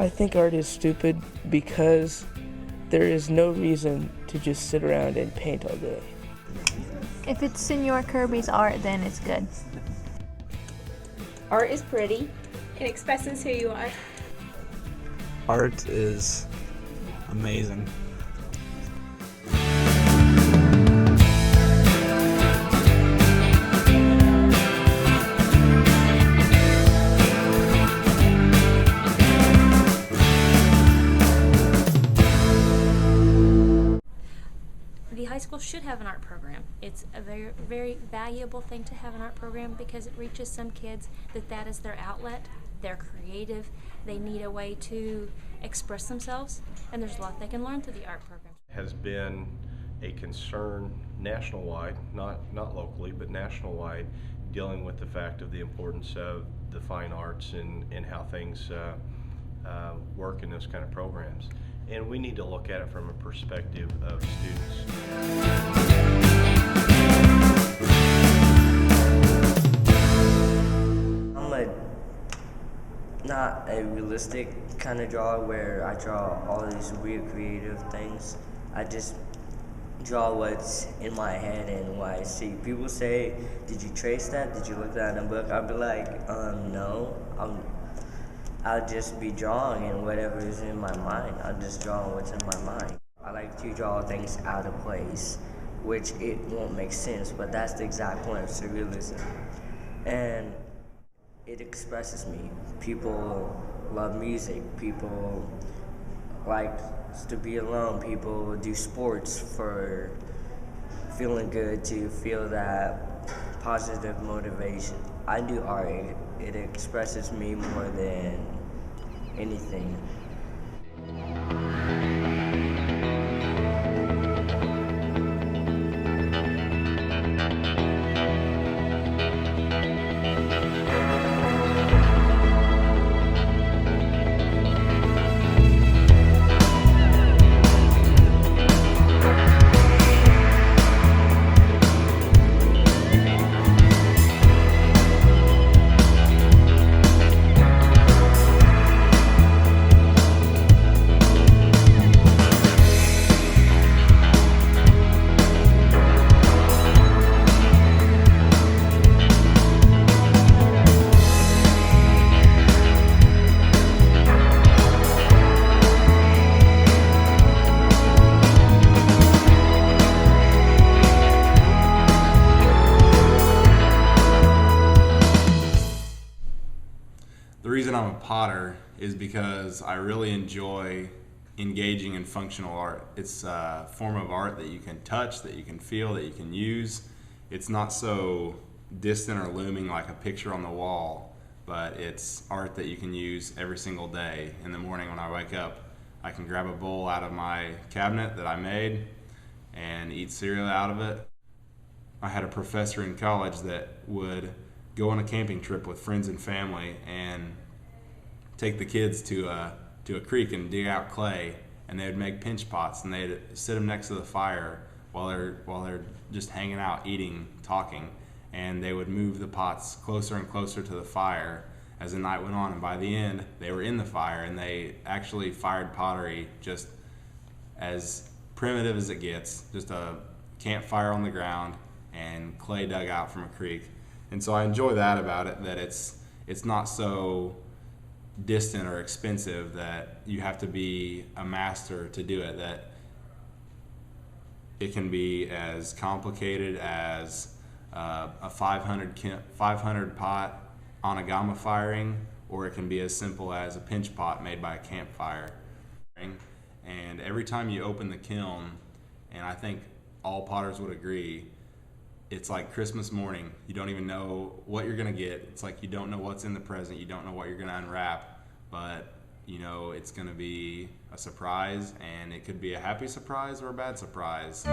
I think art is stupid because there is no reason to just sit around and paint all day. If it's Senor Kirby's art, then it's good. Art is pretty. It expresses who you are. Art is amazing. The high school should have an art program. It's a very, very valuable thing to have an art program because it reaches some kids that is their outlet. They're creative. They need a way to express themselves, and there's a lot they can learn through the art program. Has been a concern national-wide, not locally, but national-wide, dealing with the fact of the importance of the fine arts and how things work in those kind of programs. And we need to look at it from a perspective of students. I'm not a realistic kind of drawer where I draw all these weird creative things. I just draw what's in my head and what I see. People say, did you trace that? Did you look that in a book? I'll be like, no. I'll just be drawing, and whatever is in my mind, I'll just draw what's in my mind. I like to draw things out of place, which it won't make sense, but that's the exact point of surrealism. And it expresses me. People love music, people like to be alone, people do sports for feeling good, to feel that positive motivation. I do art, it expresses me more than anything. The reason I'm a potter is because I really enjoy engaging in functional art. It's a form of art that you can touch, that you can feel, that you can use. It's not so distant or looming like a picture on the wall, but it's art that you can use every single day. In the morning when I wake up, I can grab a bowl out of my cabinet that I made and eat cereal out of it. I had a professor in college that would go on a camping trip with friends and family and take the kids to a creek and dig out clay, and they would make pinch pots and they'd sit them next to the fire while they're just hanging out, eating, talking, and they would move the pots closer and closer to the fire as the night went on, and by the end they were in the fire, and they actually fired pottery just as primitive as it gets, just a campfire on the ground and clay dug out from a creek. And so I enjoy that about it, that it's not so distant or expensive that you have to be a master to do it, that it can be as complicated as a 500 pot onigami firing, or it can be as simple as a pinch pot made by a campfire. And every time you open the kiln, and I think all potters would agree, it's like Christmas morning. You don't even know what you're gonna get. It's like you don't know what's in the present. You don't know what you're gonna unwrap, but you know it's gonna be a surprise, and it could be a happy surprise or a bad surprise.